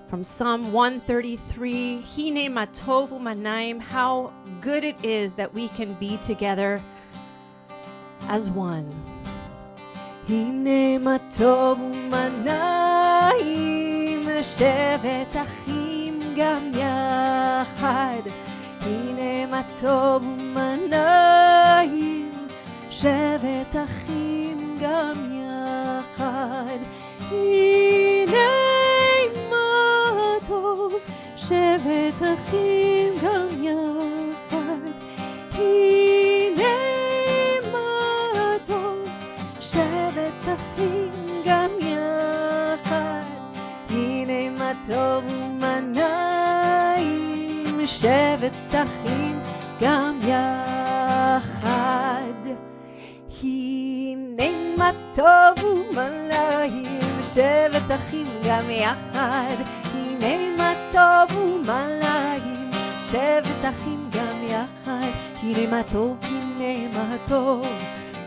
from Psalm 133, Hine matov umanaim, how good it is that we can be together as one. Hine matov umanaim, shevet achim gam yachad. Hine matov umanaim, shevet achim gam yachad. Hine matov, shevet achim gam yachad. Hine matov, shevet achim gam yachad. Hine matov umanaim, shevet achim gam yachad. Hine matov umanaim, shevet achim gam yachad. Hine matov umanaim, shevet achim gam yachad. Hine matov,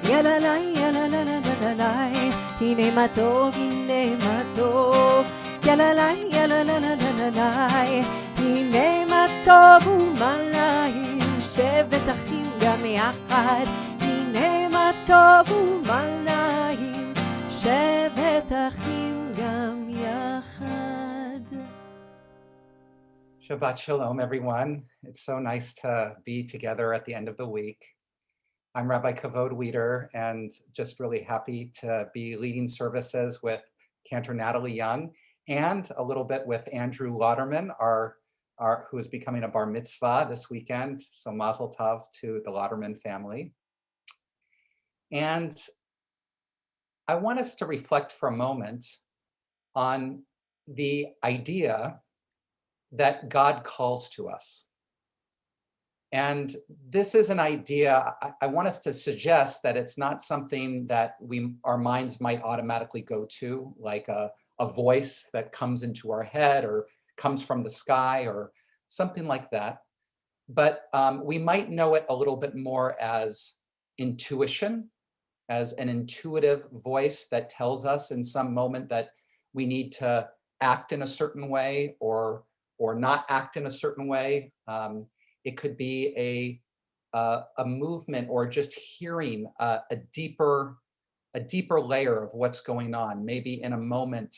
yalalai, yalalalalai. Hine matov, yalalai, yalalalalai. Hine matov umanaim, shevet achim gam yachad. Hine matov umanaim, shevet achim gam yachad. Shabbat Shalom, everyone. It's so nice to be together at the end of the week. I'm Rabbi Kavod Weider, and just really happy to be leading services with Cantor Natalie Young and a little bit with Andrew Lauderman, who is becoming a bar mitzvah this weekend. So mazel tov to the Lauderman family. And I want us to reflect for a moment on the idea that God calls to us. And this is an idea, I want us to suggest that it's not something that our minds might automatically go to, like a voice that comes into our head or comes from the sky or something like that. But we might know it a little bit more as intuition, as an intuitive voice that tells us in some moment that we need to act in a certain way or not act in a certain way. It could be a movement or just hearing a deeper layer of what's going on. Maybe in a moment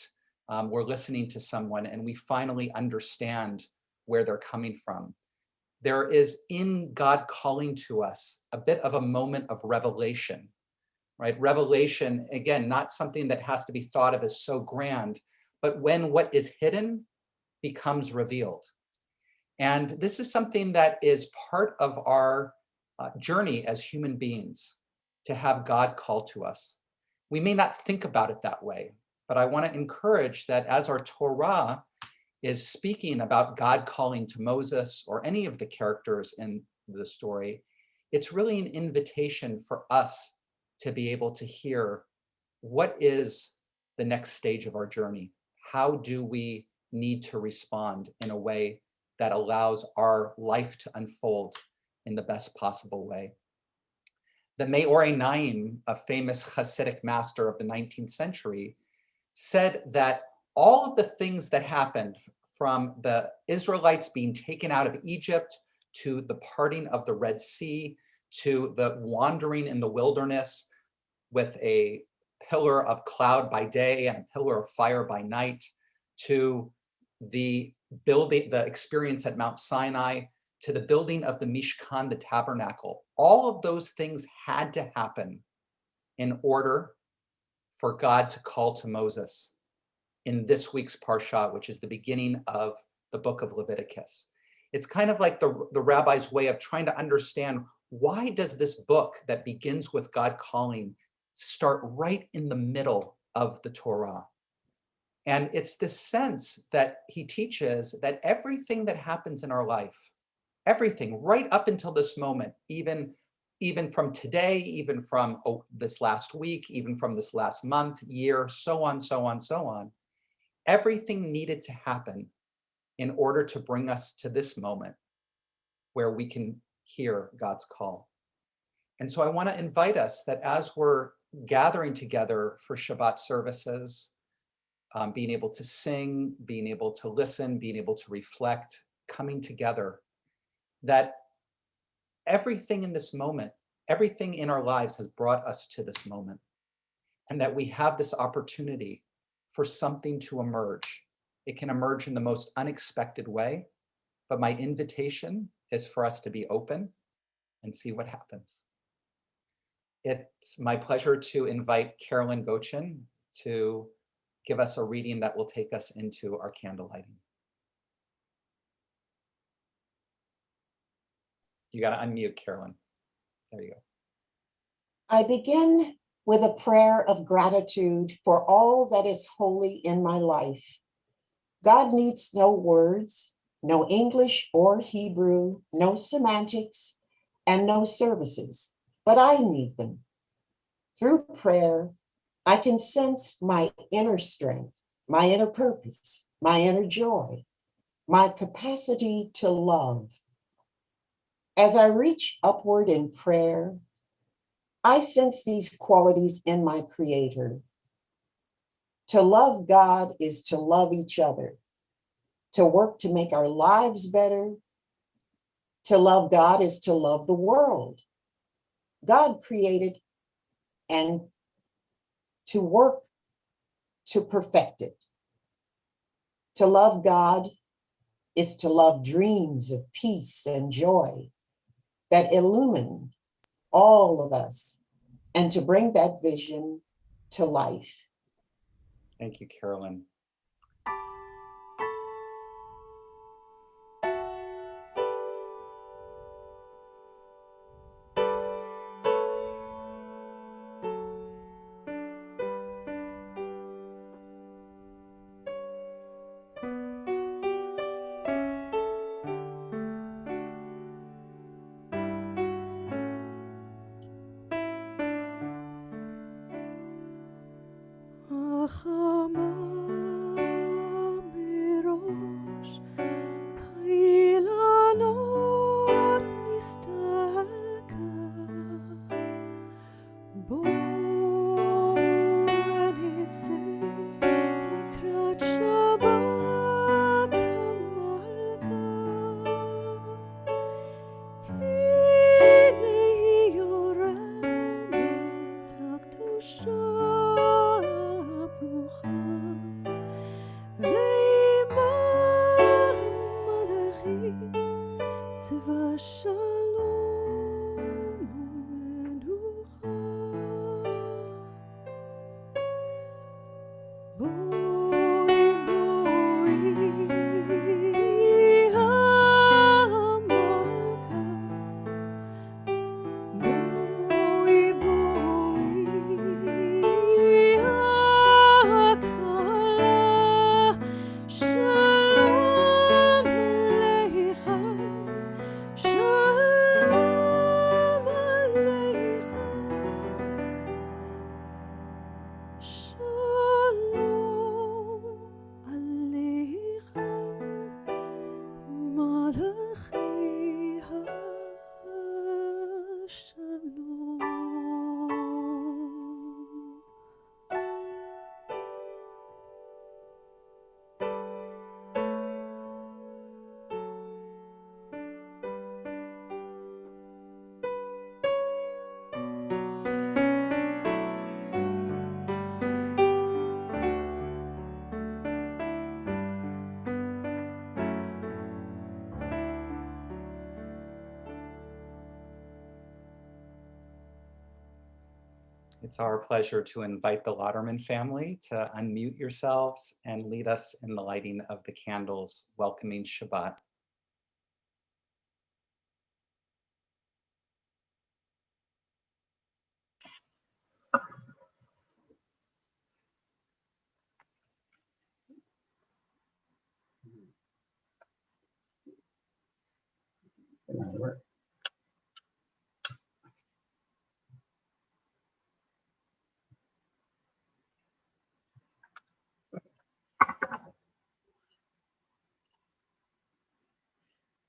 we're listening to someone and we finally understand where they're coming from. There is in God calling to us a bit of a moment of revelation, right? Revelation, again, not something that has to be thought of as so grand, but when what is hidden becomes revealed. And this is something that is part of our journey as human beings, to have God call to us. We may not think about it that way, but I want to encourage that as our Torah is speaking about God calling to Moses or any of the characters in the story, it's really an invitation for us to be able to hear what is the next stage of our journey. How do we need to respond in a way that allows our life to unfold in the best possible way? The Me'orei Naim, a famous Hasidic master of the 19th century, said that all of the things that happened from the Israelites being taken out of Egypt to the parting of the Red Sea, to the wandering in the wilderness with a pillar of cloud by day and a pillar of fire by night, to the experience at Mount Sinai, to the building of the Mishkan, the tabernacle. All of those things had to happen in order for God to call to Moses in this week's Parsha, which is the beginning of the book of Leviticus. It's kind of like the rabbi's way of trying to understand, why does this book that begins with God calling start right in the middle of the Torah? And it's this sense that he teaches that everything that happens in our life, everything right up until this moment, even from today, even from this last week, even from this last month, year, so on, so on, so on, everything needed to happen in order to bring us to this moment where we can hear God's call. And so I want to invite us that as we're gathering together for Shabbat services, being able to sing, being able to listen, being able to reflect, coming together, that everything in this moment, everything in our lives has brought us to this moment, and that we have this opportunity for something to emerge. It can emerge in the most unexpected way, but my invitation is for us to be open and see what happens. It's my pleasure to invite Carolyn Gochin to give us a reading that will take us into our candle lighting. You got to unmute, Carolyn. There you go. I begin with a prayer of gratitude for all that is holy in my life. God needs no words, no English or Hebrew, no semantics, and no services, but I need them. Through prayer, I can sense my inner strength, my inner purpose, my inner joy, my capacity to love. As I reach upward in prayer, I sense these qualities in my Creator. To love God is to love each other, to work to make our lives better. To love God is to love the world. God created and to work to perfect it. To love God is to love dreams of peace and joy that illumine all of us and to bring that vision to life. Thank you, Carolyn. It's our pleasure to invite the Lauderman family to unmute yourselves and lead us in the lighting of the candles, welcoming Shabbat.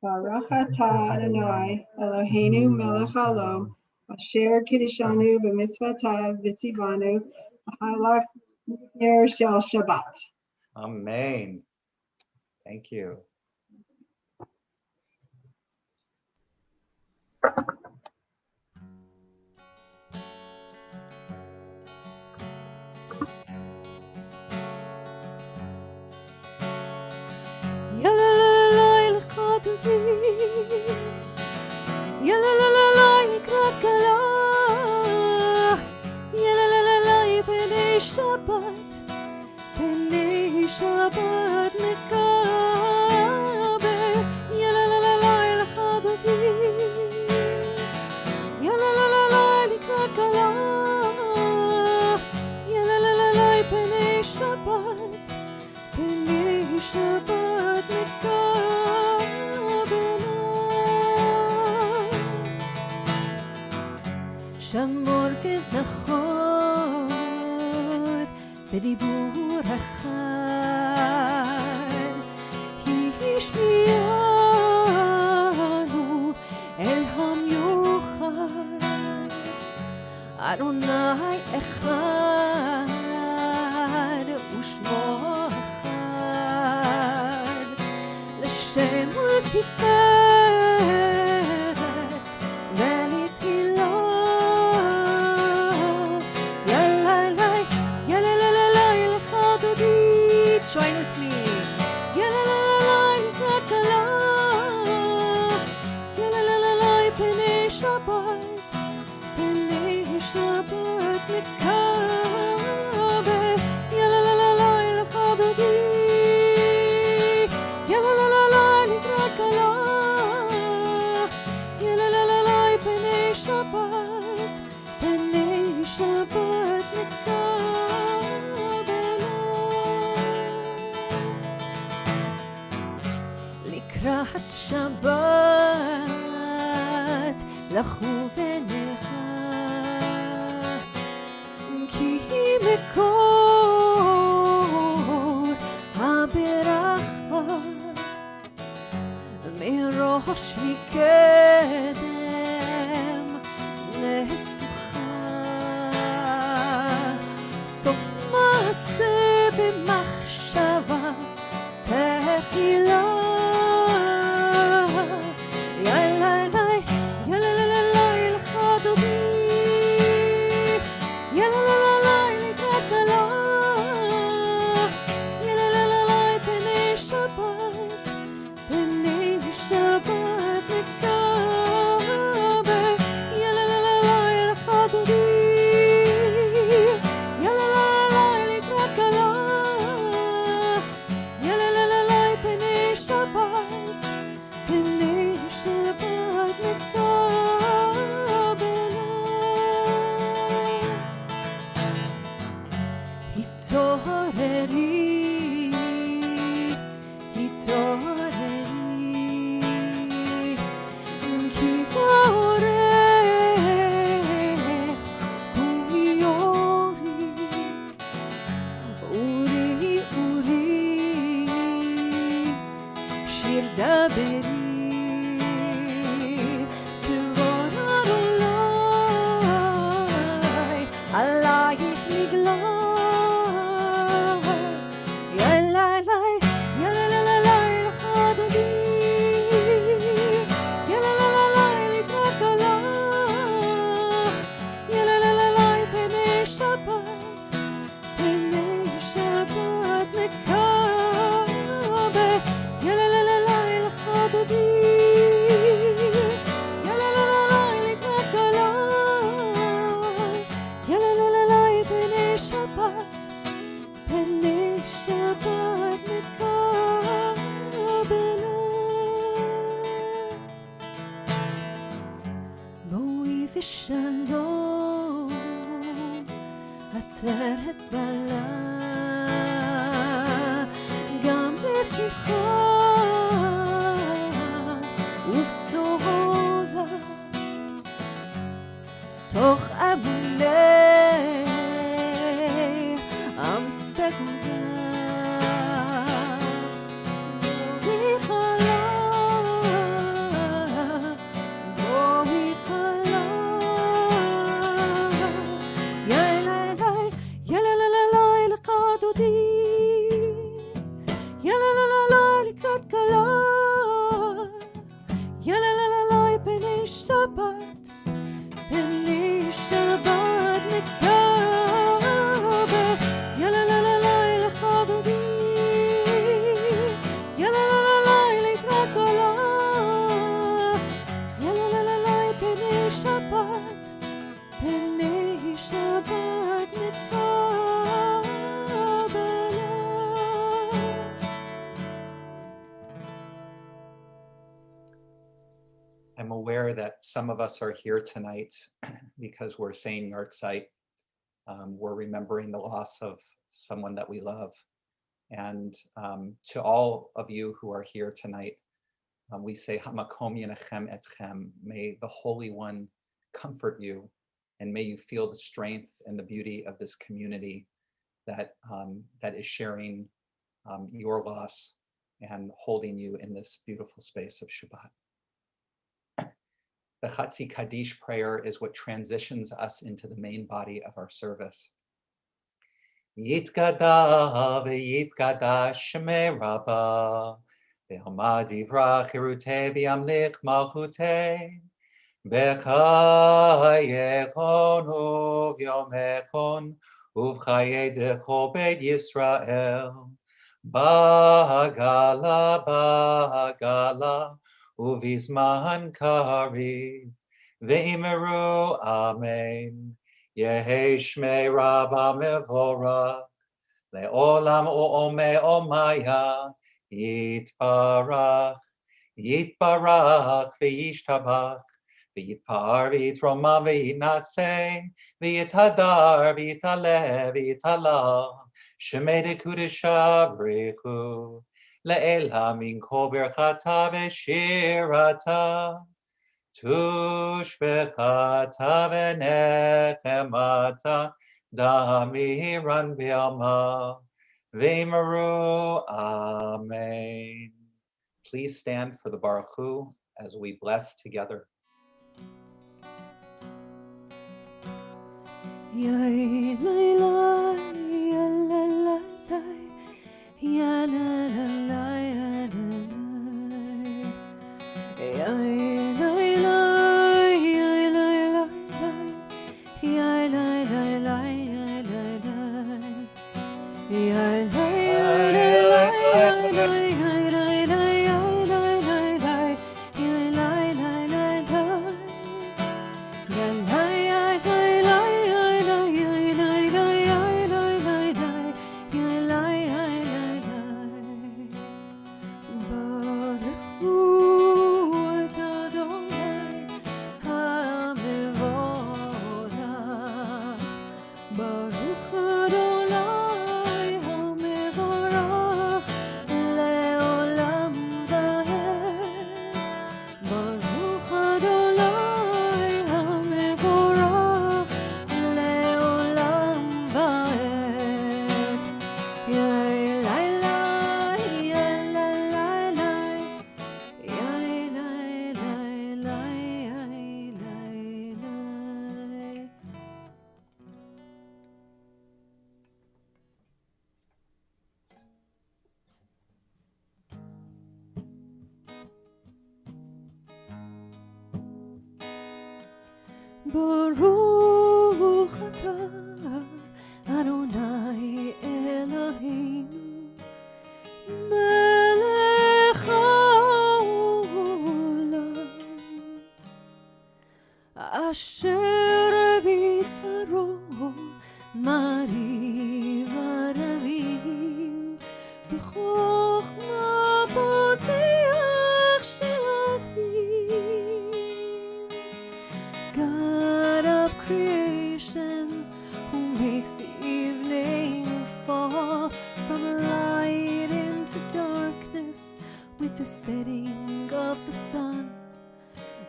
Baruch atah Adonai Eloheinu melech haolam asher kiddushanu b'mitzvotav v'tzivanu b'halach ner shel Shabbat. Amen. Thank you. שמור וזכור בדיבור אחד, השמיענו אל המיוחד. אדוני אחד ושמו אחד, לשם ולתפארת ולתהילה. Join with me. Penei Shabbat mekabe. L'chadodi. Likrat kala. Penei Shabbat. Penei Shabbat mekabe. לקראת שבת לכו ונכה, כי מקור הברכה מראש מקדם נסוכה, סוף מעשה במחשבה תחילה. ושלום עטרת בלה, גם בשמחה ובצורה, תוך אמוני עם סגולה. aware that some of us are here tonight because we're saying Yartzeit. We're remembering the loss of someone that we love. And to all of you who are here tonight, we say, Hamakom Yenechem Etchem, may the Holy One comfort you, and may you feel the strength and the beauty of this community that is sharing your loss and holding you in this beautiful space of Shabbat. The Chatzi Kaddish prayer is what transitions us into the main body of our service. Yitkada v'yitkada shmei Rabbah, v'hamad yivrach hirutei v'yamlich malchutei, b'chayechon uv'yomechon uv'chayei decho beit Yisrael, ba'agala ba'agala uv'izman kariv, v'imru amen. Yehi shmei Rabbah mevorach, le'olam u'omei omaya, yitbarach, yitbarach v'yishtabach, v'yitpar v'yitromam v'yitnaseh, v'yithadar v'yitalev v'yitala, shemei dekudesha brichu, le'ela min kol berchata v'shirata, Tushbechata v'nechemata damiran v'yama v'maru. Amen. Please stand for the Baruch Hu as we bless together. Baruch atah Adonai Eloheinu melech haolam asher bidvaro mariv aravim b'chokhma poteach she'arim. God of creation, who makes the evening fall from light into darkness with the setting of the sun,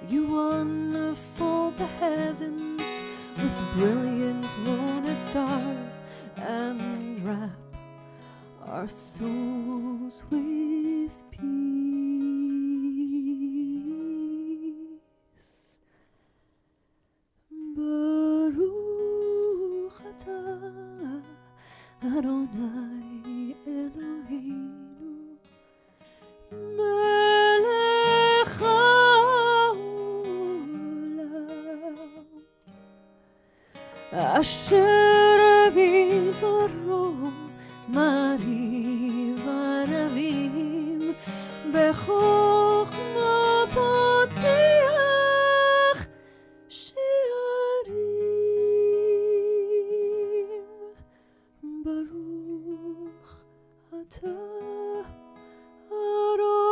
you unfold the heavens with brilliant lunar stars and wrap our souls with peace. Baruch atah Adonai Eloheinu melech haolam asher bidvaro mariv aravim b'chokhma poteach she'arim. Baruch atah Adonai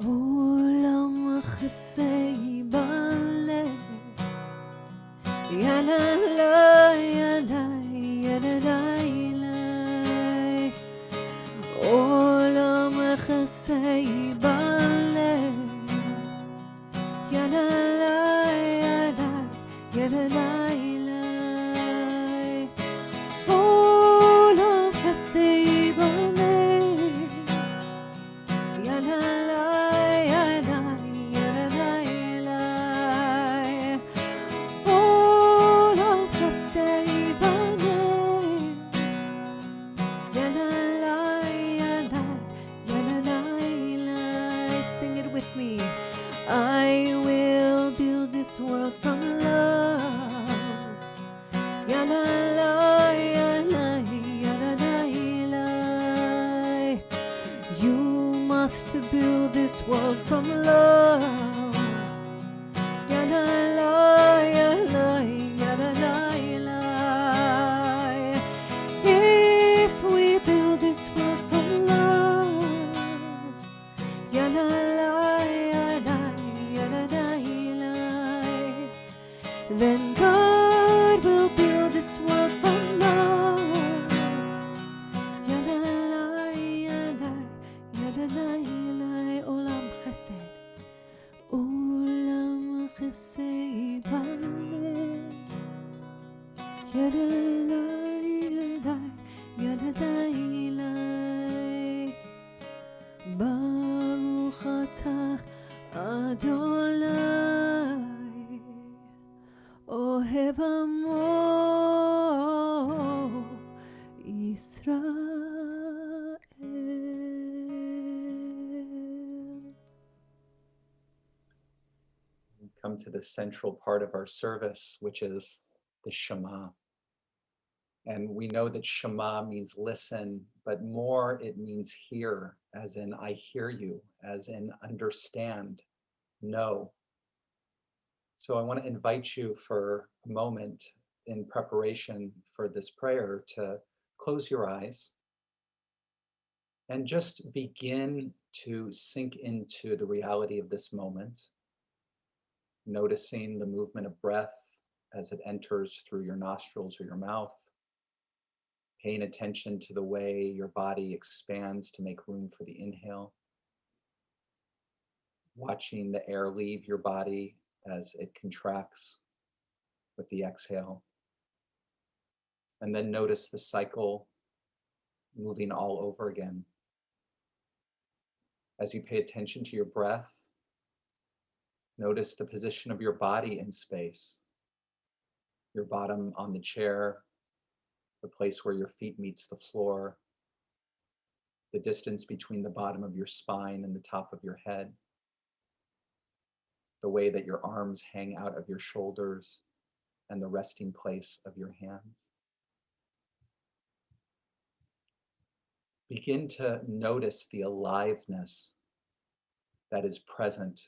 עולם חסי בלב, יאללה לה יאללה יאללה יאללה, עולם חסי בלב, יאללה לה יאללה יאללה יאללה, עולם חסי בלב, יאללה I will build this world from love. Ya la la, ya la, ya la la, ya la. You must build this world from love. Ya la la, ya la, ya la la, ya la. If we build this world from love, ya la la. Then God will build this world from love. Ya la la, ya la, ya la la, ya la. Olam chesed, olam chesed b'alev. Ya la la, ya la, ya la la, ya la. Baruch atah Adonai. אוהב עמו ישראל. We come to the central part of our service, which is the Shema. And we know that Shema means listen, but more it means hear, as in I hear you, as in understand, know. So I want to invite you for a moment in preparation for this prayer to close your eyes and just begin to sink into the reality of this moment, noticing the movement of breath as it enters through your nostrils or your mouth, paying attention to the way your body expands to make room for the inhale, watching the air leave your body as it contracts with the exhale. And then notice the cycle moving all over again. As you pay attention to your breath, notice the position of your body in space, your bottom on the chair, the place where your feet meets the floor, the distance between the bottom of your spine and the top of your head, the way that your arms hang out of your shoulders and the resting place of your hands. Begin to notice the aliveness that is present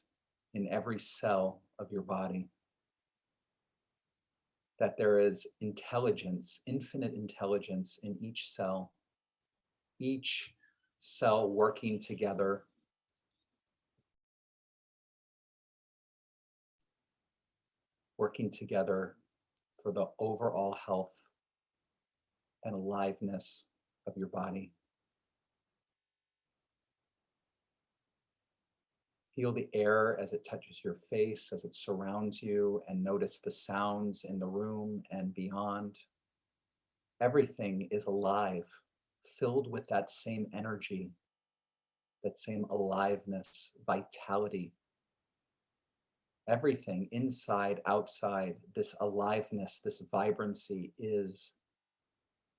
in every cell of your body. That there is intelligence, infinite intelligence in each cell working together for the overall health and aliveness of your body. Feel the air as it touches your face, as it surrounds you, and notice the sounds in the room and beyond. Everything is alive, filled with that same energy, that same aliveness, vitality. Everything inside, outside, this aliveness, this vibrancy is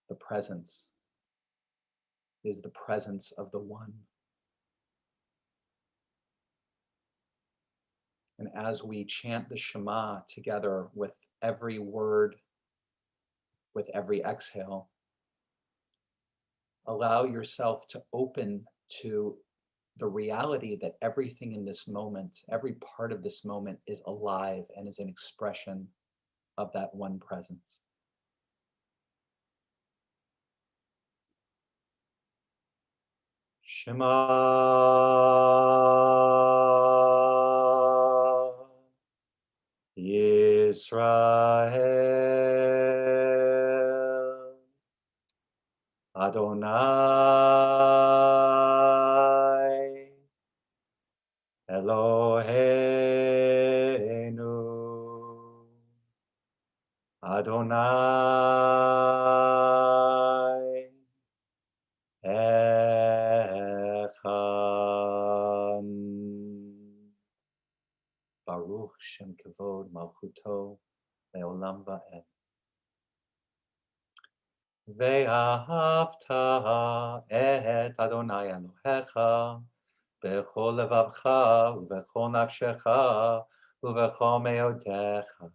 the presence of the one. And as we chant the Shema together with every word, with every exhale, allow yourself to open to the reality that everything in this moment, every part of this moment is alive and is an expression of that one presence. Shema Yisrael, Adonai, Eloheinu, Adonai, Echad. Baruch Shem Kavod Malchuto Leolam Va'ed. Ve'ahavta et Adonai Elohecha bechol levavcha ubechol nafshecha ubechol meodecha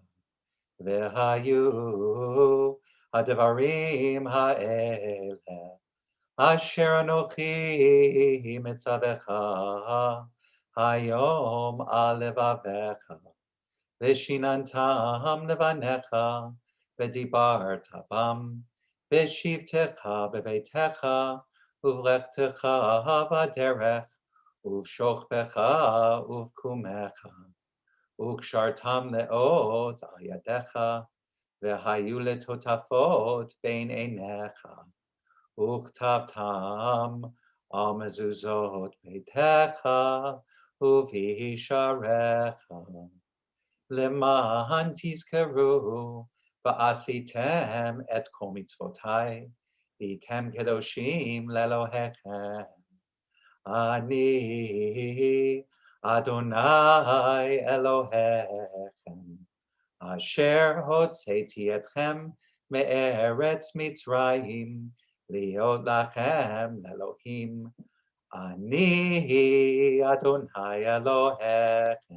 ve'hayu hadavarim ha'ele asher anochi mitzavecha hayom al levavecha Veshinantam levanecha, vedibarta bam, veshivtecha bevetecha, uvrechtecha baderech, uvshochbecha uvkumecha, ukshartam leot al yadecha, vehayu letotafot bein einecha, uktavtam al mezuzot beitecha, uvisharecha. למען תזכרו ועשיתם את כל מצוותיי, והייתם קדושים לאלוהיכם. אני אדוני אלוהיכם, אשר הוצאתי אתכם מארץ מצרים, להיות לכם לאלוהים. אני אדוני אלוהיכם.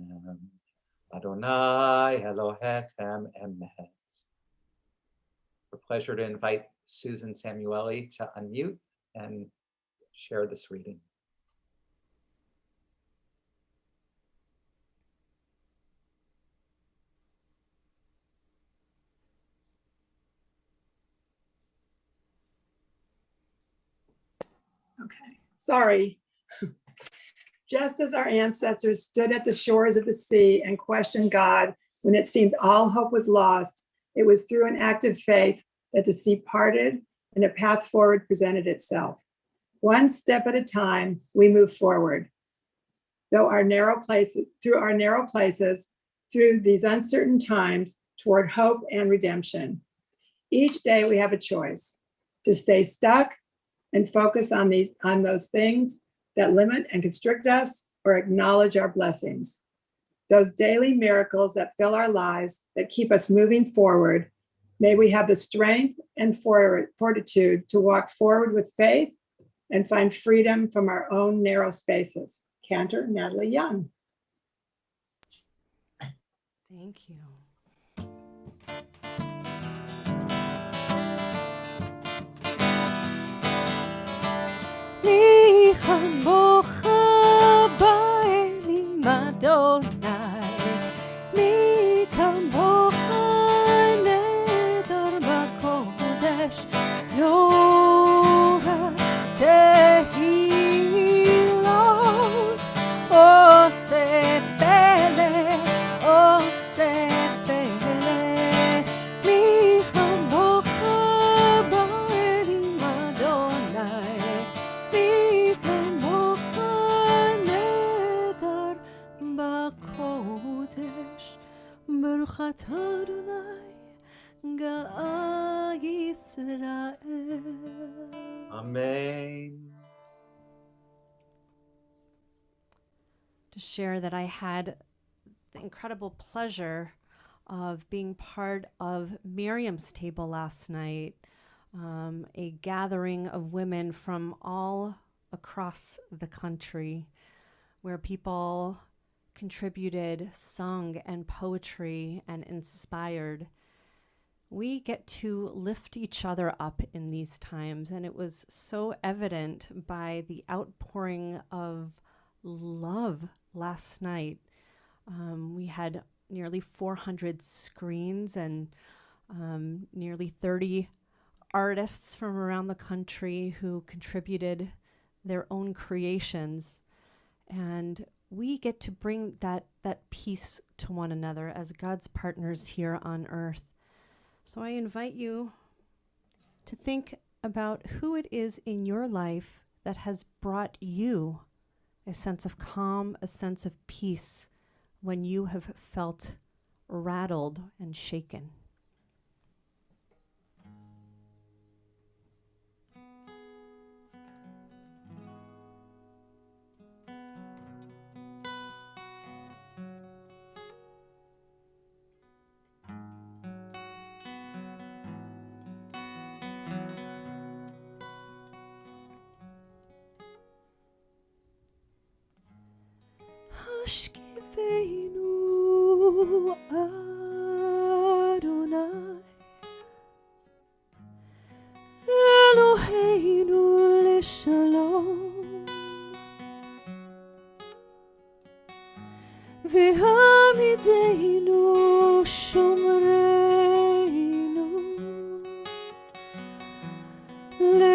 Adonai Elohechem Emet. It's a pleasure to invite Susan Samueli to unmute and share this reading. Okay, sorry. Just as our ancestors stood at the shores of the sea and questioned God when it seemed all hope was lost, it was through an act of faith that the sea parted and a path forward presented itself. One step at a time, we move forward. Through our narrow places, through these uncertain times, toward hope and redemption. Each day we have a choice to stay stuck and focus on those things that limit and constrict us, or acknowledge our blessings. Those daily miracles that fill our lives, that keep us moving forward. May we have the strength and fortitude to walk forward with faith and find freedom from our own narrow spaces. Cantor Natalie Young. Thank you. מי כמוך באלים אדוני, מי כמוך נדר בקודש, נורא תהילות, עושה פלא, עושה פלא, מי כמוך באלים אדוני, ברוך אתה אדוני גאה ישראל. Amen. To share that I had the incredible pleasure of being part of Miriam's table last night, a gathering of women from all across the country where people contributed song and poetry and inspired. We get to lift each other up in these times, and it was so evident by the outpouring of love last night. We had nearly 400 screens and nearly 30 artists from around the country who contributed their own creations. And we get to bring that peace to one another as God's partners here on earth. So I invite you to think about who it is in your life that has brought you a sense of calm, a sense of peace when you have felt rattled and shaken. Hashkivenu Adonai Eloheinu Leshalom V'hamidenu Shomreinu L'chaim.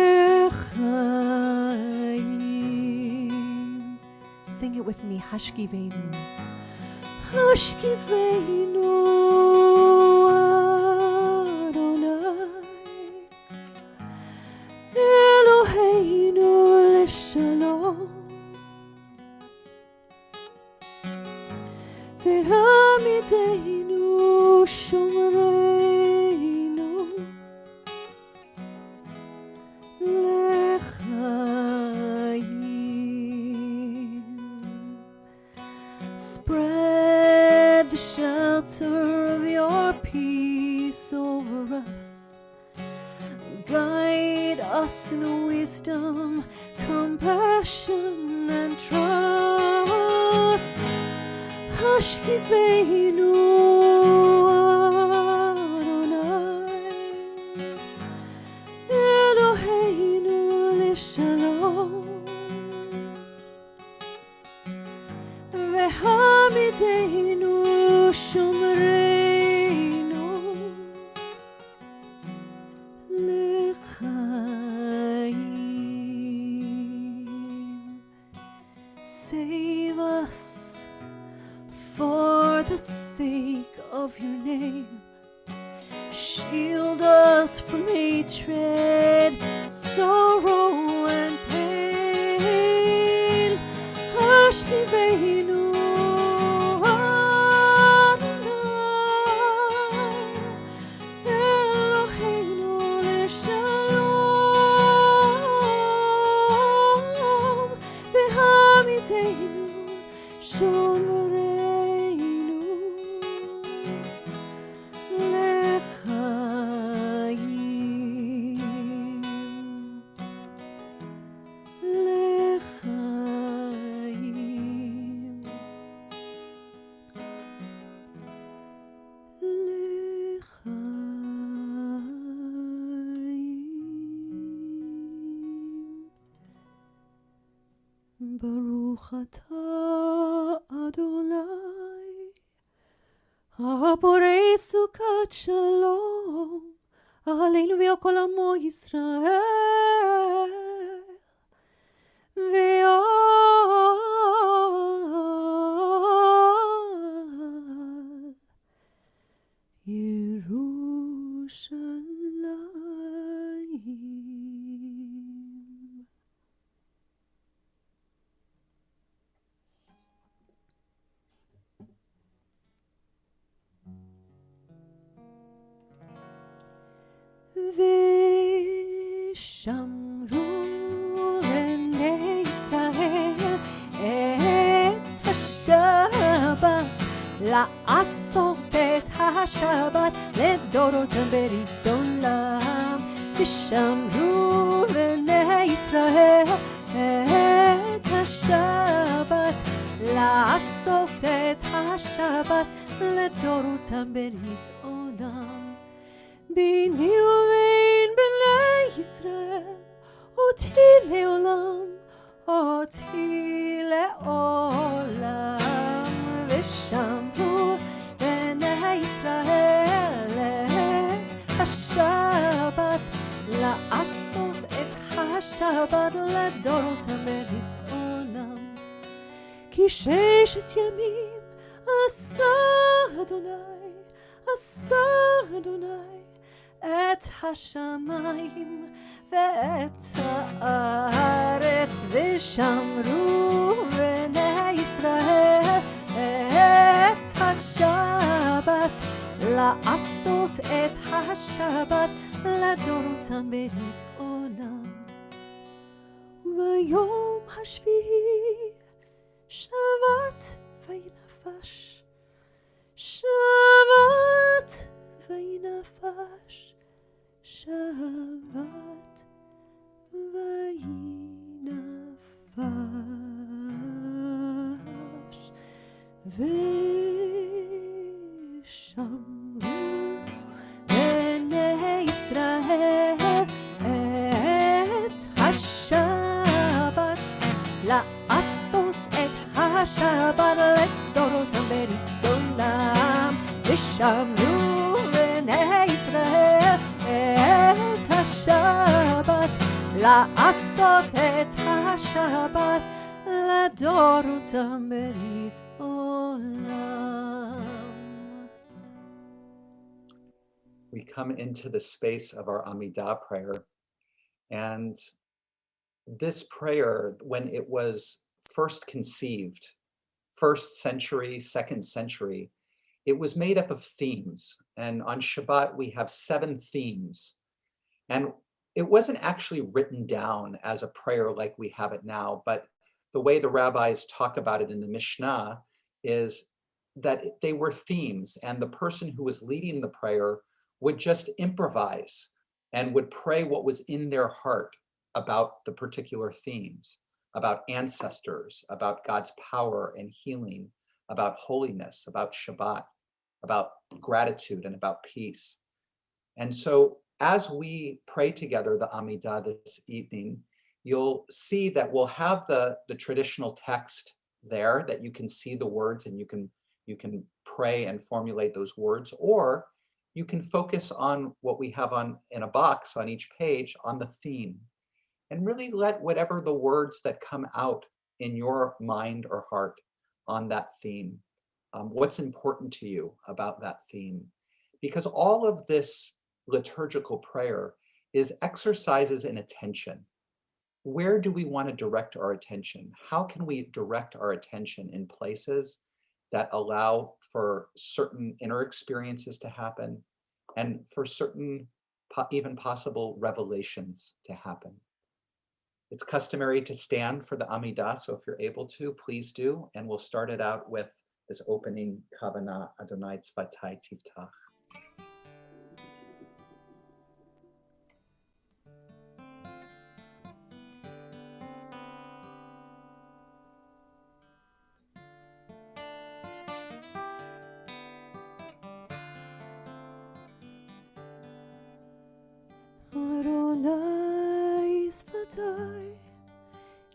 Sing it with me, Hashkivenu. Hashkivenu Adonai Eloheinu Leshalom V'hamidenu Shomreinu L'chaim. Spread the shelter of your peace over us. Guide us in wisdom, compassion, and trust. Hashkivenu Adonai Eloheinu Leshalom V'hamidenu Shomreinu L'chaim. Save us for the sake of your name. Shield us from hatred, sorrow, and pain. Hashkivenu Adonai Eloheinu Leshalom V'hamidenu Shomreinu L'chaim. L'chaim. L'chaim. Baruch atah Adonai Haborei Sukkot Shalom Aleinu v'al kol amo Yisrael v'al Yerushalayim. ושמרו בני ישראל את השבת, לעשות את השבת לדורותם ברית עולם. ושמרו בני ישראל את השבת, לעשות את השבת לדורותם ברית עולם. ביני ובין בני ישראל אותי לעולם, אותי לעולם. ושמרו בני ישראל את השבת, לעשות את השבת לדורות ברית עולם. כי ששת ימים עשה אדוני, עשה אדוני את השמיים ואת הארץ, ושמרו בני ישראל את השבת, לעשות את השבת לדורותם ברית עולם. וביום השביעי שבת וינפש, שבת וינפש, שבת וינפש, ושמרו בני ישראל את השבת, לעשות את השבת לדורותם ברית עולם. ושמרו בני ישראל את השבת, לעשות את השבת לדורותם ברית עולם. We come into the space of our Amidah prayer, and this prayer, when it was first conceived, 1st century, 2nd century, it was made up of themes. And on Shabbat, we have 7 themes. And it wasn't actually written down as a prayer like we have it now, but the way the rabbis talk about it in the Mishnah is that they were themes, and the person who was leading the prayer would just improvise and would pray what was in their heart about the particular themes, about ancestors, about God's power and healing, about holiness, about Shabbat, about gratitude, and about peace. And so as we pray together the Amidah this evening, you'll see that we'll have the traditional text there that you can see the words and you can pray and formulate those words, or you can focus on what we have on in a box on each page on the theme, and really let whatever the words that come out in your mind or heart on that theme, what's important to you about that theme. Because all of this liturgical prayer is exercises in attention. Where do we want to direct our attention? How can we direct our attention in places that allow for certain inner experiences to happen and for certain even possible revelations to happen? It's customary to stand for the Amidah, so if you're able to, please do. And we'll start it out with this opening Kavanah, Adonai Tzvatai Tiftach. Adonai Tzvatai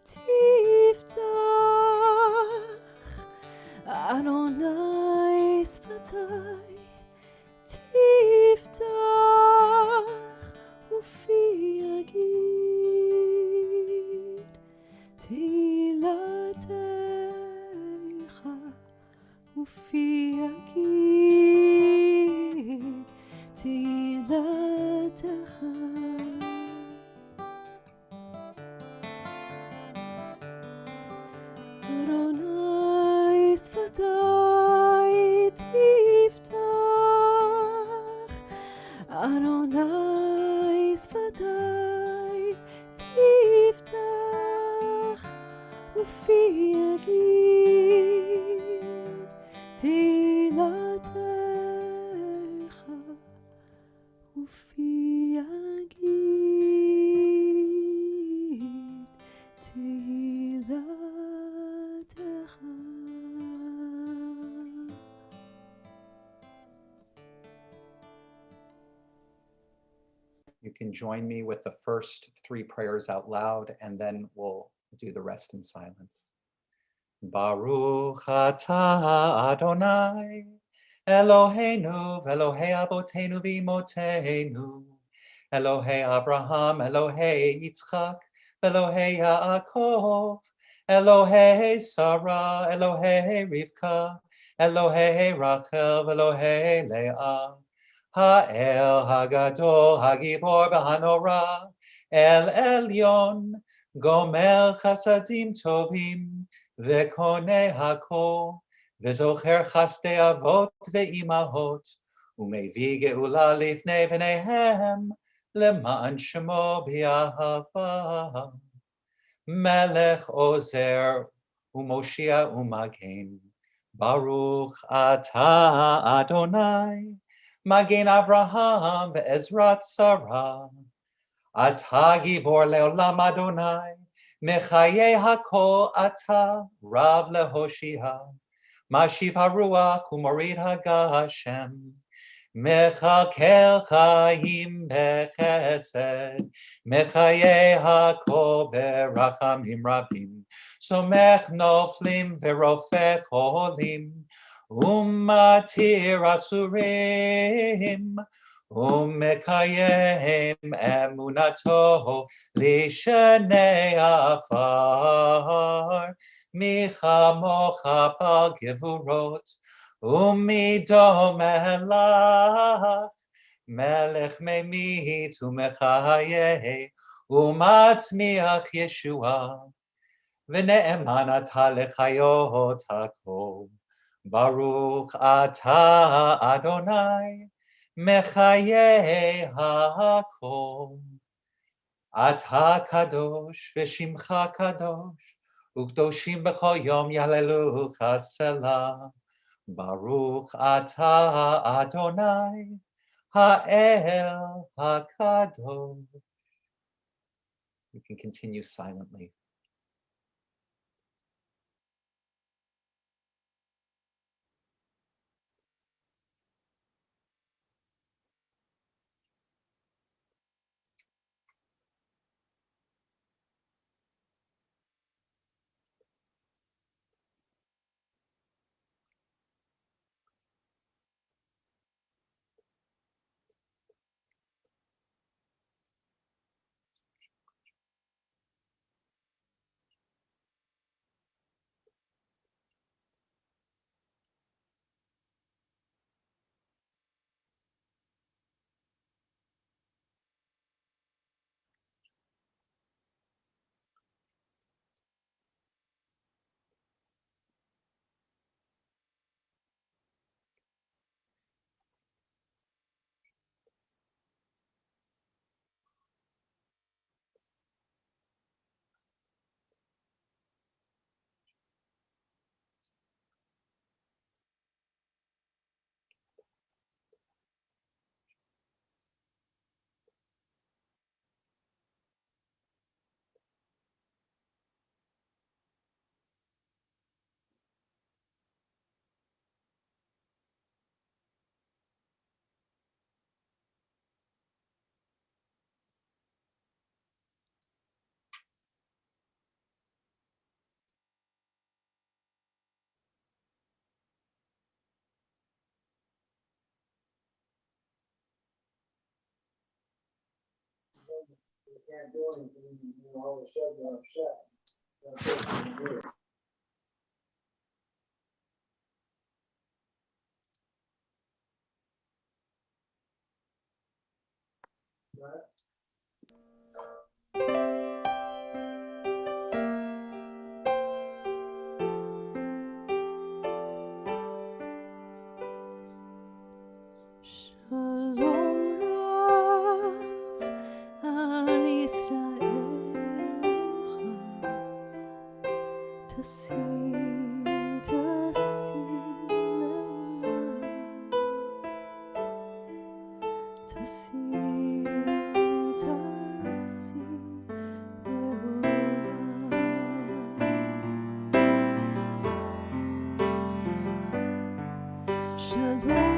Tiftach, Adonai Tzvatai Tiftach, Ufi Yagid Teilatecha, Ufi Yagid Teilatecha. Adonai Tzvatai Tiftach, Adonai Tzvatai Tiftach, Ufi Yagid Teilatecha, Ufi Yagid Teilatecha. You can join me with the first 3 prayers out loud, and then we'll do the rest in silence. Baruch atah Adonai, Eloheinu v'Elohei Avotenu v'Imotenu, Elohei Abraham, Elohei Yitzchak, v'Elohei Yaakov, Elohei Sarah, Elohei Rivka, Elohei Rachel, Elohei Leah, Ha'el Hagadol, Hagibor v'Hanora, El Elyon, Gomer Chasadim Tovim, V'Konei Hakol, V'Zocher Chasdei Avot Ve'imahot, U'Mevi Geula Lifnei V'neihem, Leman Shemo B'Yahava. Melech Ozer Umoshia Umagen, Baruch Ata Adonai, Magen Avraham Ve'ezrat Sarah, Ata Gibor Leolam Adonai, Mechaye Hakol Ata Rav Lehoshia, Mashiv HaRuach Umorid HaGashem, Mechakel Chaim Bechesed, Mechaye Hakol Berachamim Rabim, Somech Noflim Verofech Olim, Umatir Asurim, Umekayem Emunato Lishanei Afar, Michamocha Bal Gevurot, Umido Melach, Melech Memit Umechaye, Umatzmiach Yeshua, V'ne'eman ata lechayot hakol, Baruch ata Adonai, Mechaye hakol. Ata kadosh v'shimcha kadosh, U'kdoshim b'chol yom yahlelucha selah. Baruch ata Adonai, Ha'el HaKadosh. You can continue silently. Shalom Rav al Yisrael Tasim Leolam Tasim Leolam Shalom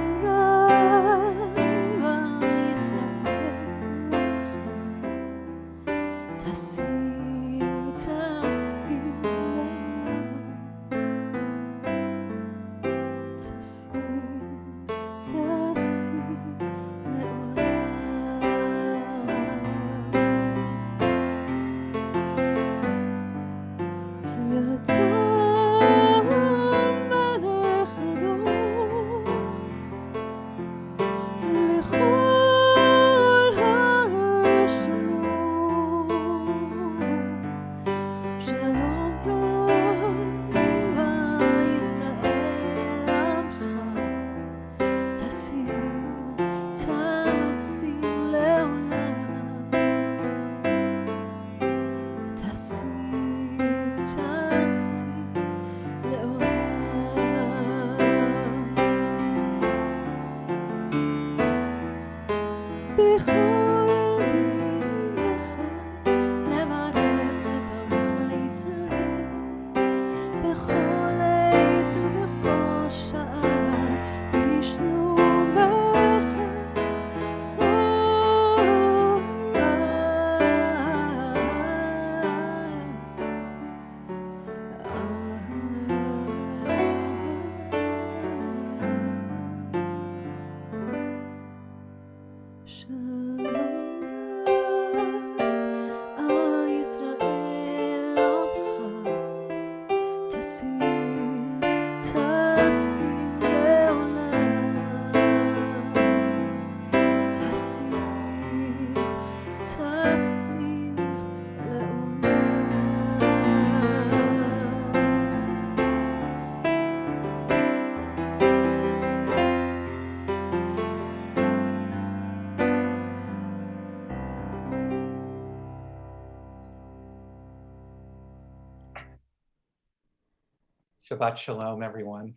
Shabbat Shalom, everyone.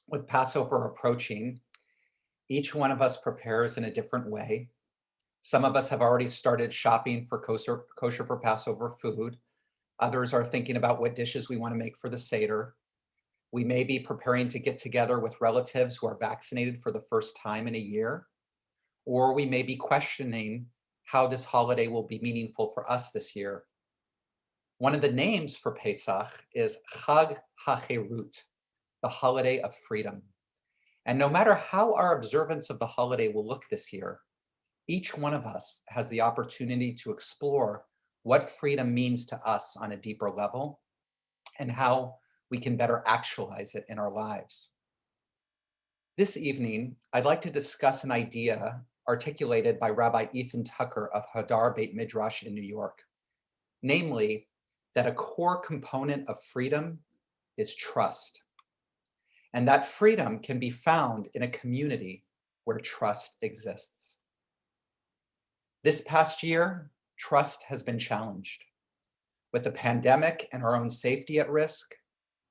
With Passover approaching, each one of us prepares in a different way. Some of us have already started shopping for kosher for Passover food. Others are thinking about what dishes we want to make for the Seder. We may be preparing to get together with relatives who are vaccinated for the first time in a year, or we may be questioning how this holiday will be meaningful for us this year. One of the names for Pesach is Chag HaCherut, the holiday of freedom. And no matter how our observance of the holiday will look this year, each one of us has the opportunity to explore what freedom means to us on a deeper level and how we can better actualize it in our lives. This evening, I'd like to discuss an idea articulated by Rabbi Ethan Tucker of Hadar Beit Midrash in New York, namely that a core component of freedom is trust, and that freedom can be found in a community where trust exists. This past year, trust has been challenged. With the pandemic and our own safety at risk,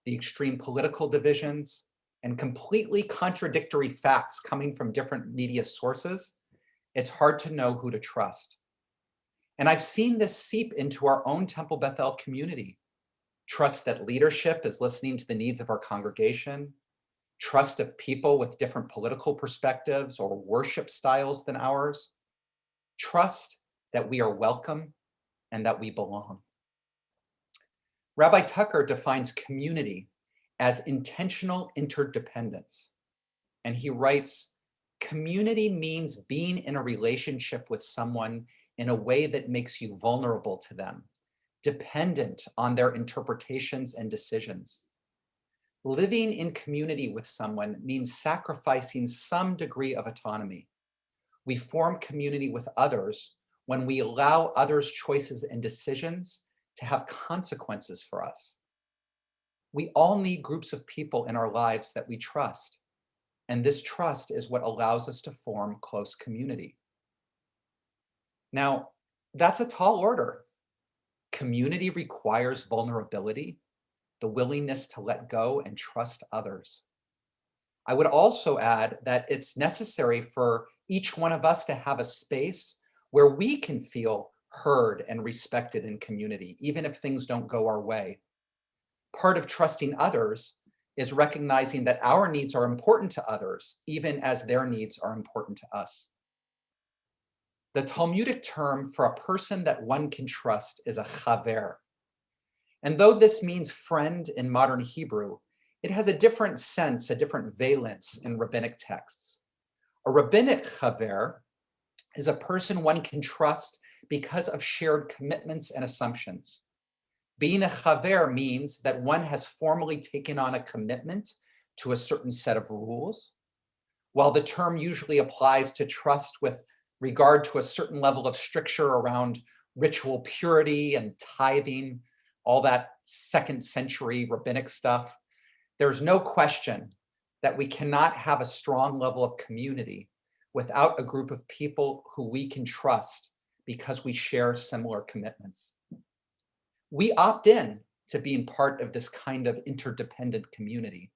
the extreme political divisions, and completely contradictory facts coming from different media sources, it's hard to know who to trust. And I've seen this seep into our own Temple Bethel community. Trust that leadership is listening to the needs of our congregation, trust of people with different political perspectives or worship styles than ours, trust that we are welcome and that we belong. Rabbi Tucker defines community as intentional interdependence. And he writes, community means being in a relationship with someone in a way that makes you vulnerable to them, dependent on their interpretations and decisions. Living in community with someone means sacrificing some degree of autonomy. We form community with others when we allow others' choices and decisions to have consequences for us. We all need groups of people in our lives that we trust, and this trust is what allows us to form close community. Now, that's a tall order. Community requires vulnerability, the willingness to let go and trust others. I would also add that it's necessary for each one of us to have a space where we can feel heard and respected in community, even if things don't go our way. Part of trusting others is recognizing that our needs are important to others, even as their needs are important to us. The Talmudic term for a person that one can trust is a chaver. And though this means friend in modern Hebrew, it has a different sense, a different valence in rabbinic texts. A rabbinic chaver is a person one can trust because of shared commitments and assumptions. Being a chaver means that one has formally taken on a commitment to a certain set of rules. While the term usually applies to trust with regard to a certain level of stricture around ritual purity and tithing, all that 2nd century rabbinic stuff, there's no question that we cannot have a strong level of community without a group of people who we can trust because we share similar commitments. We opt in to being part of this kind of interdependent community.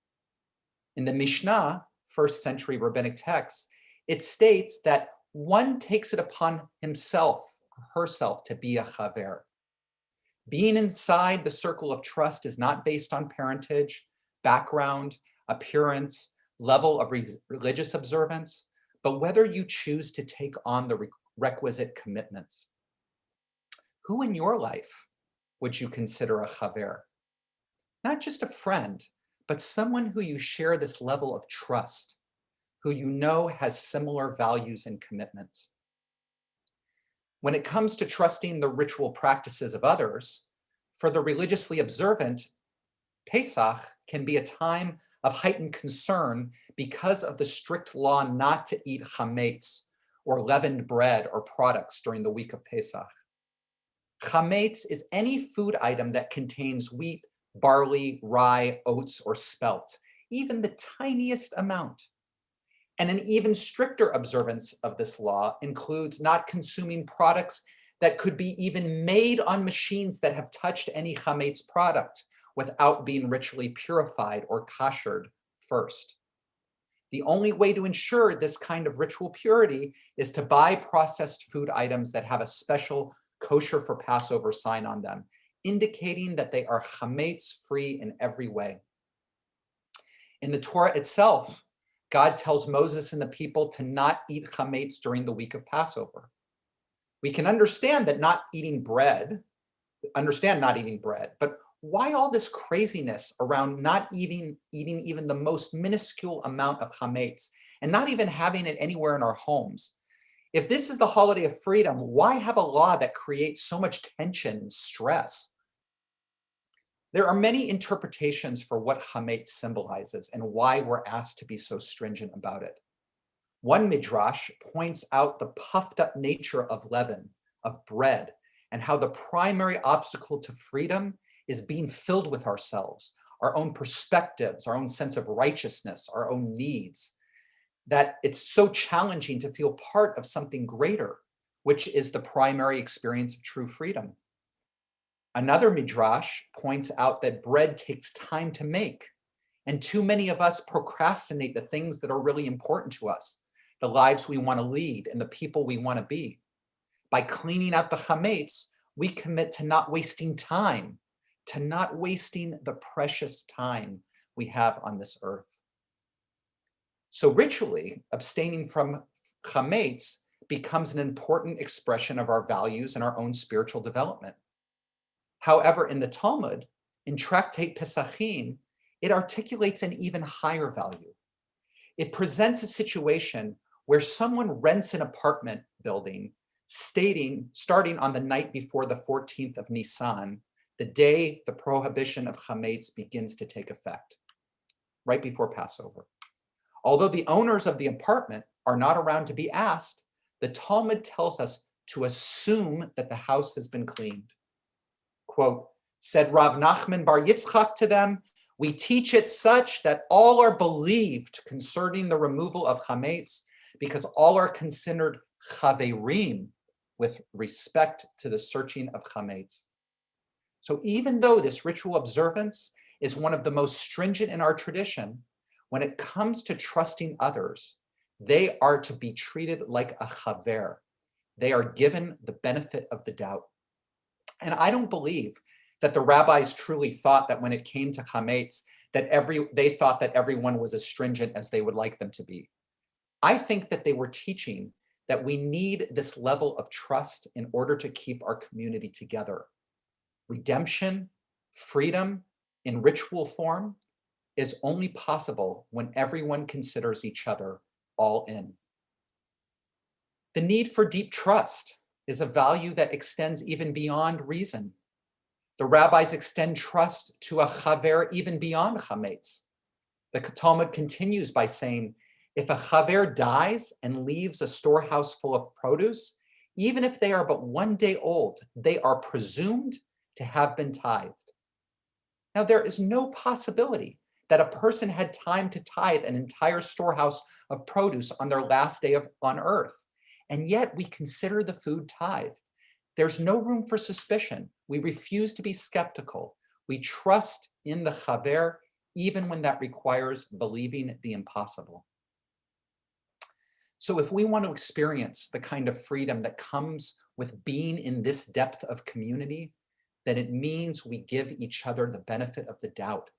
In the Mishnah, 1st century rabbinic text, it states that one takes it upon himself, herself, to be a chaver. Being inside the circle of trust is not based on parentage, background, appearance, level of religious observance, but whether you choose to take on the requisite commitments. Who in your life would you consider a chaver? Not just a friend, but someone who you share this level of trust, who you know has similar values and commitments. When it comes to trusting the ritual practices of others, for the religiously observant, Pesach can be a time of heightened concern because of the strict law not to eat chametz, or leavened bread or products during the week of Pesach. Chametz is any food item that contains wheat, barley, rye, oats, or spelt, even the tiniest amount. And an even stricter observance of this law includes not consuming products that could be even made on machines that have touched any chametz product without being ritually purified or kashered first. The only way to ensure this kind of ritual purity is to buy processed food items that have a special kosher for Passover sign on them, indicating that they are chametz free in every way. In the Torah itself, God tells Moses and the people to not eat chametz during the week of Passover. We can understand not eating bread, but why all this craziness around not eating even the most minuscule amount of chametz and not even having it anywhere in our homes? If this is the holiday of freedom, why have a law that creates so much tension and stress? There are many interpretations for what chametz symbolizes and why we're asked to be so stringent about it. One midrash points out the puffed up nature of leaven, of bread, and how the primary obstacle to freedom is being filled with ourselves, our own perspectives, our own sense of righteousness, our own needs, that it's so challenging to feel part of something greater, which is the primary experience of true freedom. Another midrash points out that bread takes time to make, and too many of us procrastinate the things that are really important to us, the lives we want to lead and the people we want to be. By cleaning out the chametz, we commit to not wasting time, to not wasting the precious time we have on this earth. So ritually, abstaining from chametz becomes an important expression of our values and our own spiritual development. However, in the Talmud, in Tractate Pesachim, it articulates an even higher value. It presents a situation where someone rents an apartment building, starting on the night before the 14th of Nisan, the day the prohibition of chametz begins to take effect, right before Passover. Although the owners of the apartment are not around to be asked, the Talmud tells us to assume that the house has been cleaned. Quote, said Rav Nachman Bar Yitzchak to them, we teach it such that all are believed concerning the removal of chametz because all are considered chaverim with respect to the searching of chametz. So even though this ritual observance is one of the most stringent in our tradition, when it comes to trusting others, they are to be treated like a chaver. They are given the benefit of the doubt. And I don't believe that the rabbis truly thought that when it came to chametz, they thought that everyone was as stringent as they would like them to be. I think that they were teaching that we need this level of trust in order to keep our community together. Redemption, freedom in ritual form is only possible when everyone considers each other all in. The need for deep trust is a value that extends even beyond reason. The rabbis extend trust to a chaver even beyond chametz. The Talmud continues by saying, if a chaver dies and leaves a storehouse full of produce, even if they are but 1 day old, they are presumed to have been tithed. Now, there is no possibility that a person had time to tithe an entire storehouse of produce on their last day on earth, and yet we consider the food tithed. There's no room for suspicion. We refuse to be skeptical. We trust in the chaver, even when that requires believing the impossible. So if we want to experience the kind of freedom that comes with being in this depth of community, then it means we give each other the benefit of the doubt.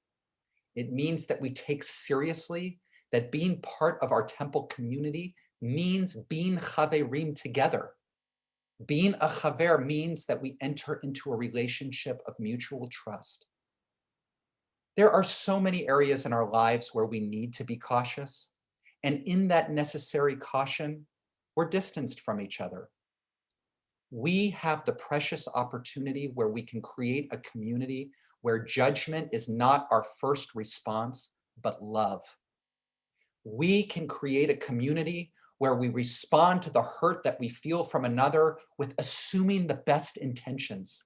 It means that we take seriously that being part of our temple community means being chaverim together. Being a chaver means that we enter into a relationship of mutual trust. There are so many areas in our lives where we need to be cautious, and in that necessary caution, we're distanced from each other. We have the precious opportunity where we can create a community where judgment is not our first response, but love. We can create a community where we respond to the hurt that we feel from another with assuming the best intentions.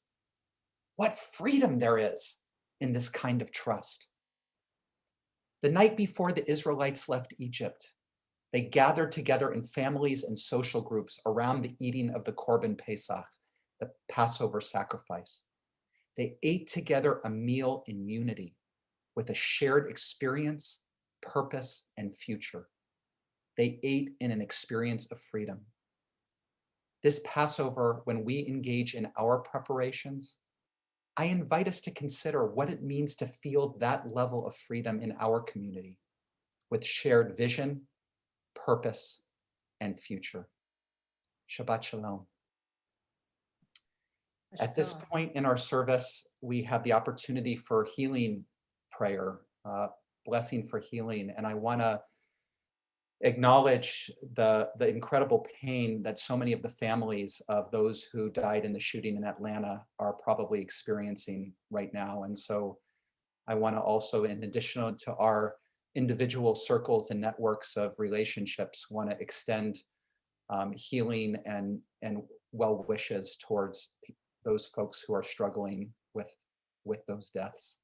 What freedom there is in this kind of trust. The night before the Israelites left Egypt, they gathered together in families and social groups around the eating of the Korban Pesach, the Passover sacrifice. They ate together a meal in unity with a shared experience, purpose, and future. They ate in an experience of freedom. This Passover, when we engage in our preparations, I invite us to consider what it means to feel that level of freedom in our community with shared vision, purpose, and future. Shabbat Shalom. At this point in our service, we have the opportunity for healing prayer, blessing for healing. And I want to acknowledge the incredible pain that so many of the families of those who died in the shooting in Atlanta are probably experiencing right now. And so I want to also, in addition to our individual circles and networks of relationships, want to extend healing and well wishes towards those folks who are struggling with those deaths.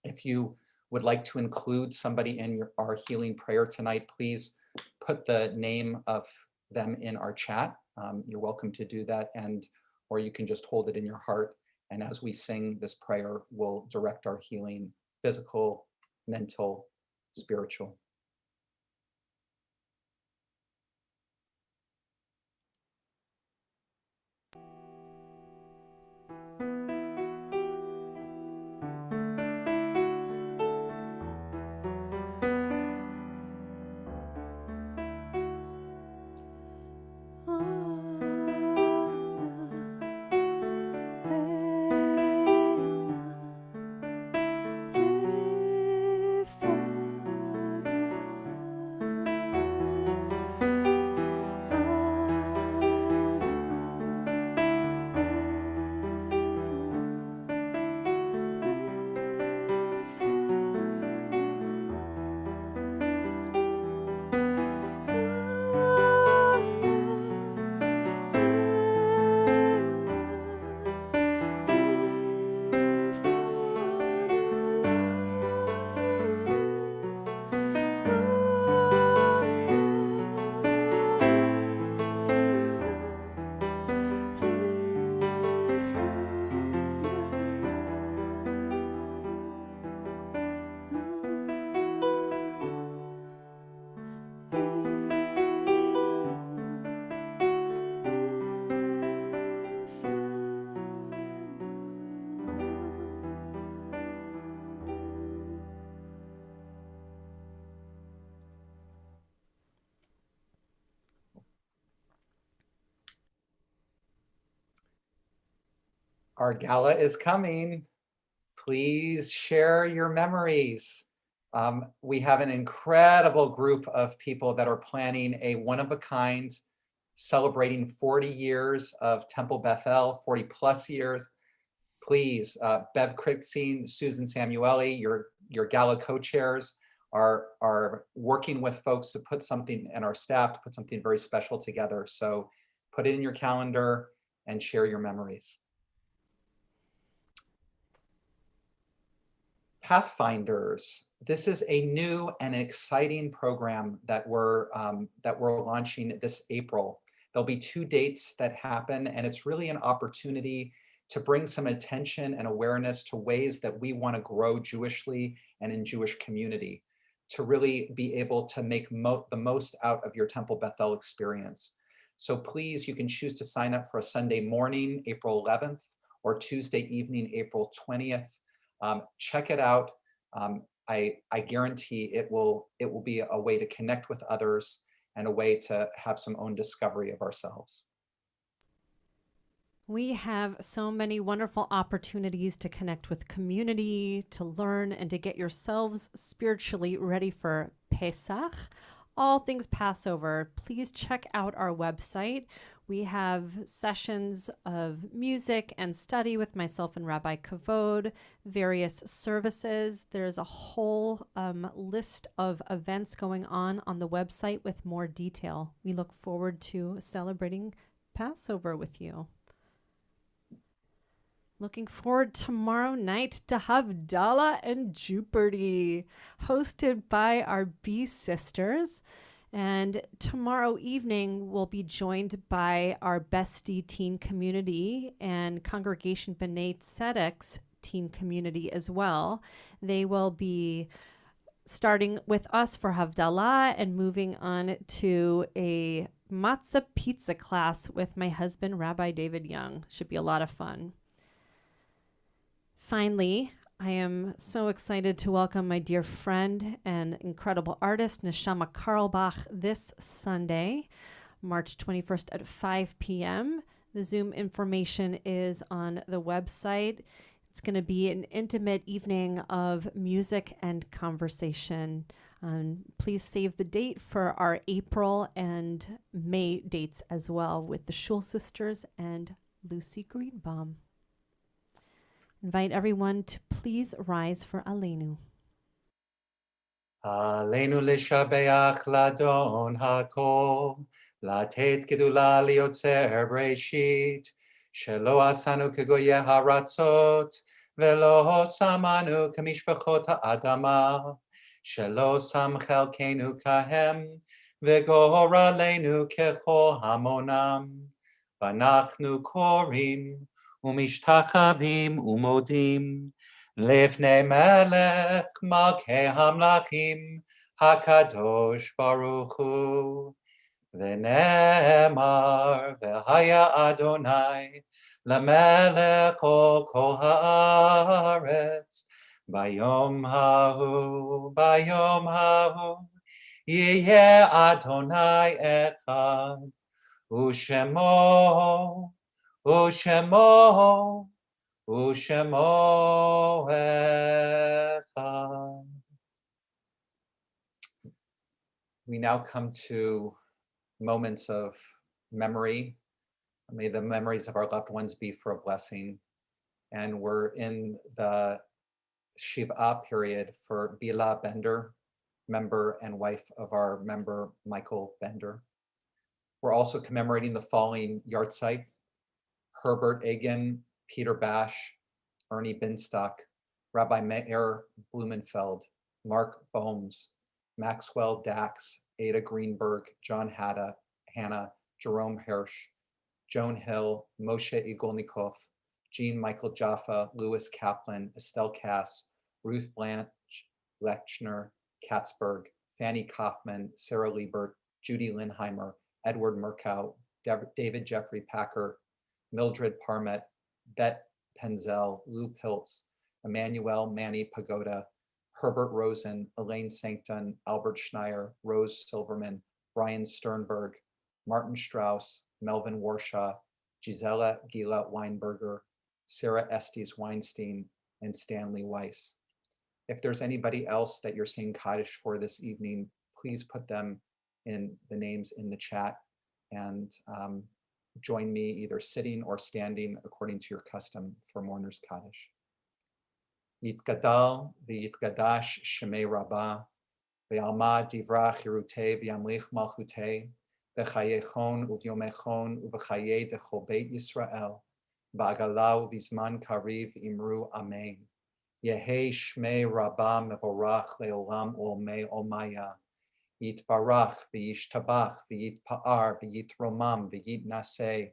If you would like to include somebody in our healing prayer tonight, please put the name of them in our chat. You're welcome to do that, or you can just hold it in your heart. And as we sing this prayer, we'll direct our healing, physical, mental, spiritual. Our gala is coming. Please share your memories. We have an incredible group of people that are planning a one-of-a-kind, celebrating 40 years of Temple Beth El, 40 plus years. please, Bev Krixine, Susan Samueli, your gala co-chairs are working with folks to put something, and our staff to put something very special together. So put it in your calendar and share your memories. Pathfinders. This is a new and exciting program that we're launching this April. There'll be 2 dates that happen, and it's really an opportunity to bring some attention and awareness to ways that we want to grow Jewishly and in Jewish community, to really be able to make the most out of your Temple Bethel experience. So please, you can choose to sign up for a Sunday morning, April 11th, or Tuesday evening, April 20th. Check it out. I guarantee it will be a way to connect with others and a way to have some own discovery of ourselves. We have so many wonderful opportunities to connect with community, to learn, and to get yourselves spiritually ready for Pesach, all things Passover. Please check out our website. We have sessions of music and study with myself and Rabbi Kavod, various services. There's a whole list of events going on the website with more detail. We look forward to celebrating Passover with you. Looking forward tomorrow night to Havdalah and Juperty, hosted by our B sisters. And tomorrow evening, we'll be joined by our bestie teen community and Congregation B'nai Tzedek's teen community as well. They will be starting with us for Havdalah and moving on to a matzah pizza class with my husband, Rabbi David Young. Should be a lot of fun. Finally, I am so excited to welcome my dear friend and incredible artist, Neshama Carlbach, this Sunday, March 21st at 5 p.m. The Zoom information is on the website. It's going to be an intimate evening of music and conversation. Please save the date for our April and May dates as well with the Shul Sisters and Lucy Greenbaum. Invite everyone to please rise for Aleinu. Aleinu lishabeach ladon hakol, latet gedula liotzer breshit, shelo asanu kegoye haratzot, velo samanu kamishpachot ha'adama, shelo sam chelkenu kahem, vegoralenu kechol hamonam, vanachnu korim, ומשתחווים ומודים לפני מלך מלכי המלכים הקדוש ברוך הוא. ונאמר והיה אדוני למלך על כל הארץ ביום ההוא יהיה אדוני אחד ושמו Ushemo echad. We now come to moments of memory. May the memories of our loved ones be for a blessing. And we're in the Shiva period for Bila Bender, member and wife of our member Michael Bender. We're also commemorating the following yahrzeit: Herbert Egan, Peter Bash, Ernie Binstock, Rabbi Meir Blumenfeld, Mark Bohms, Maxwell Dax, Ada Greenberg, John Hanna, Jerome Hirsch, Joan Hill, Moshe Igolnikov, Jean Michael Jaffa, Louis Kaplan, Estelle Cass, Ruth Blanche Lechner, Katzberg, Fanny Kaufman, Sarah Liebert, Judy Linheimer, Edward Murkow, David Jeffrey Packer, Mildred Parmet, Bet Penzel, Lou Piltz, Emmanuel Manny Pagoda, Herbert Rosen, Elaine Sancton, Albert Schneier, Rose Silverman, Brian Sternberg, Martin Strauss, Melvin Warshaw, Gisela Gila Weinberger, Sarah Estes Weinstein, and Stanley Weiss. If there's anybody else that you're saying Kaddish for this evening, please put them in the names in the chat, and join me either sitting or standing according to your custom for Mourner's Kaddish. Yitgadal v'yitgadash shemei Rabbah, v'yalma divra chirutei v'yamlich malchutei, v'chayechon uvyomechon uv'chayei dechol beit Yisrael, v'agalau v'zman kariv imru amen. Yehei shmei Rabbah mevorach leolam olmei olmaya. Yitbarach v'yishtabach v'yitpa'ar v'yitromam v'yitnaseh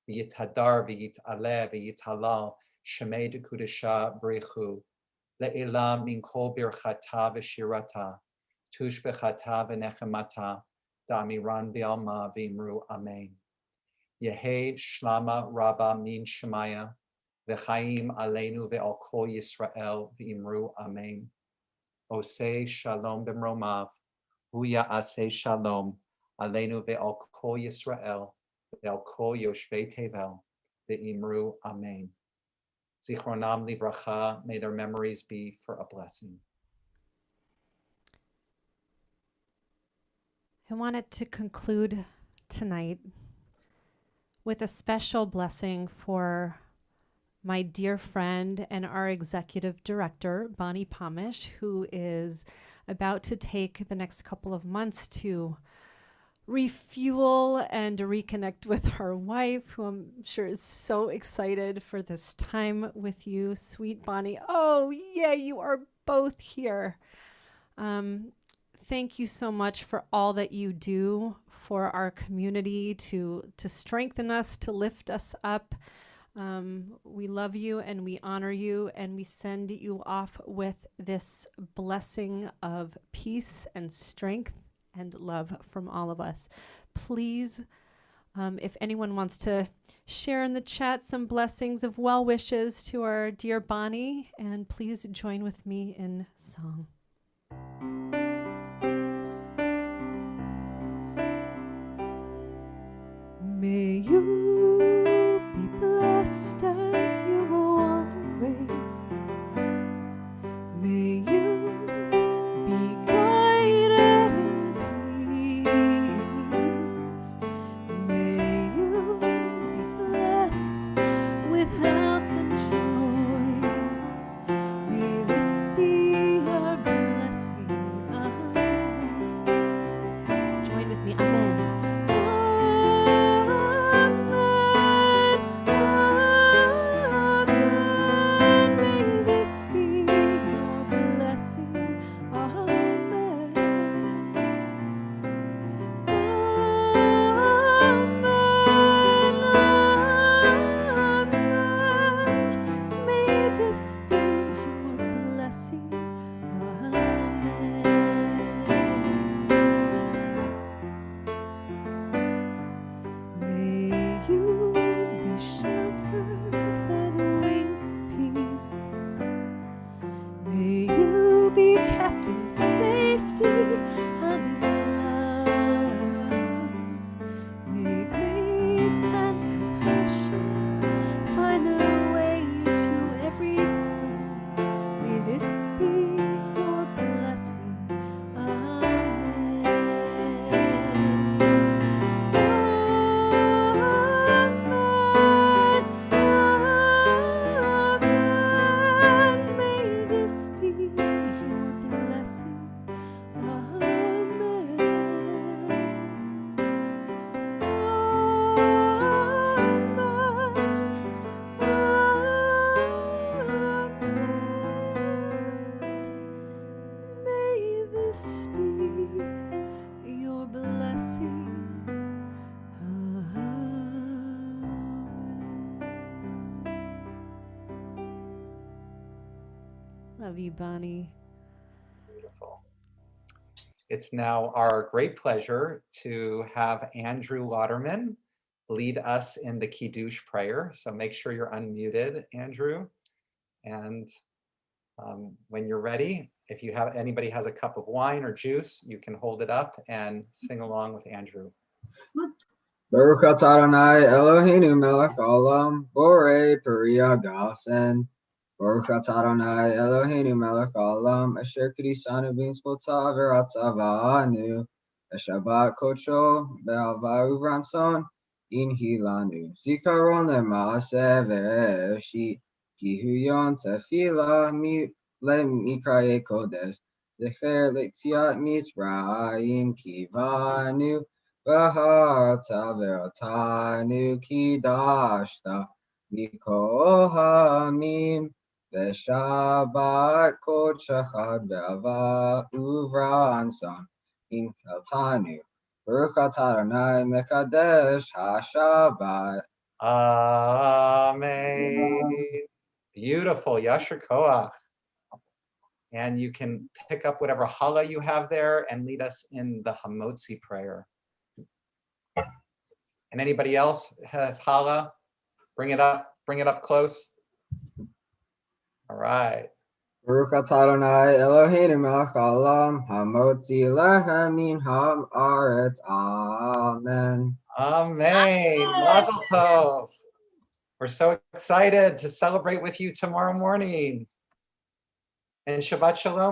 v'yithadar v'yitaleh v'yithalal shemei dekudesha b'rechu le'elam min kol birchata v'shirata tush b'chata v'nechemata da'amiran v'alma v'imru amen. Yehei shlama Rabbah min shemaya v'chaim aleinu ve'al kol Yisrael v'imru amen. Osei shalom b'mromav Huya aseh shalom, aleinu ve'al kol Yisrael, ve'al kol yoshvei tevel, ve'imru amen. Zichronam livracha, may their memories be for a blessing. I wanted to conclude tonight with a special blessing for my dear friend and our executive director, Bonnie Pomish, who is about to take the next couple of months to refuel and reconnect with her wife, who I'm sure is so excited for this time with you, sweet Bonnie. Oh, yeah, you are both here. Thank you so much for all that you do for our community to strengthen us, to lift us up. We love you and we honor you, and we send you off with this blessing of peace and strength and love from all of us. Please, if anyone wants to share in the chat some blessings of well wishes to our dear Bonnie, and please join with me in song. May you be blessed as you go on your way. May you be guided in peace. May you be blessed with health and joy. May this be your blessing. Amen. Join with me. Amen. Love you, Bonnie. Beautiful. It's now our great pleasure to have Andrew Lauderman lead us in the Kiddush prayer. So make sure you're unmuted, Andrew. And when you're ready, if you have anybody has a cup of wine or juice, you can hold it up and sing along with Andrew. Baruch atah Adonai Eloheinu melech haolam borei peri hagafen. Baruch atah Adonai Eloheinu melech haolam asher kiddushanu b'mitzvotav v'ratzah v'anu v'shabbat kodsho be'ahava u'v'rantzon Inhilanu, Zikaron Lemase Vereshi, Kihuyon Tefila Mikraye Kodesh, Zecher Letziat Mitzrayim Kivanu, Vaharta Verotanu Kidashta, Mikol Hamim, Veshabat Kochachad Be'ava Uvransan, Inkeltanu, Baruch atah Adonai Mekadesh HaShabbat. Amen. Beautiful. Yasher Koach. And you can pick up whatever challah you have there and lead us in the Hamotzi prayer. And anybody else has challah? Bring it up close. All right. Baruch atah Adonai Eloheinu melech haolam hamotzi lechem min haaretz. Amen. Amen. Mazel tov. We're so excited to celebrate with you tomorrow morning. And Shabbat Shalom.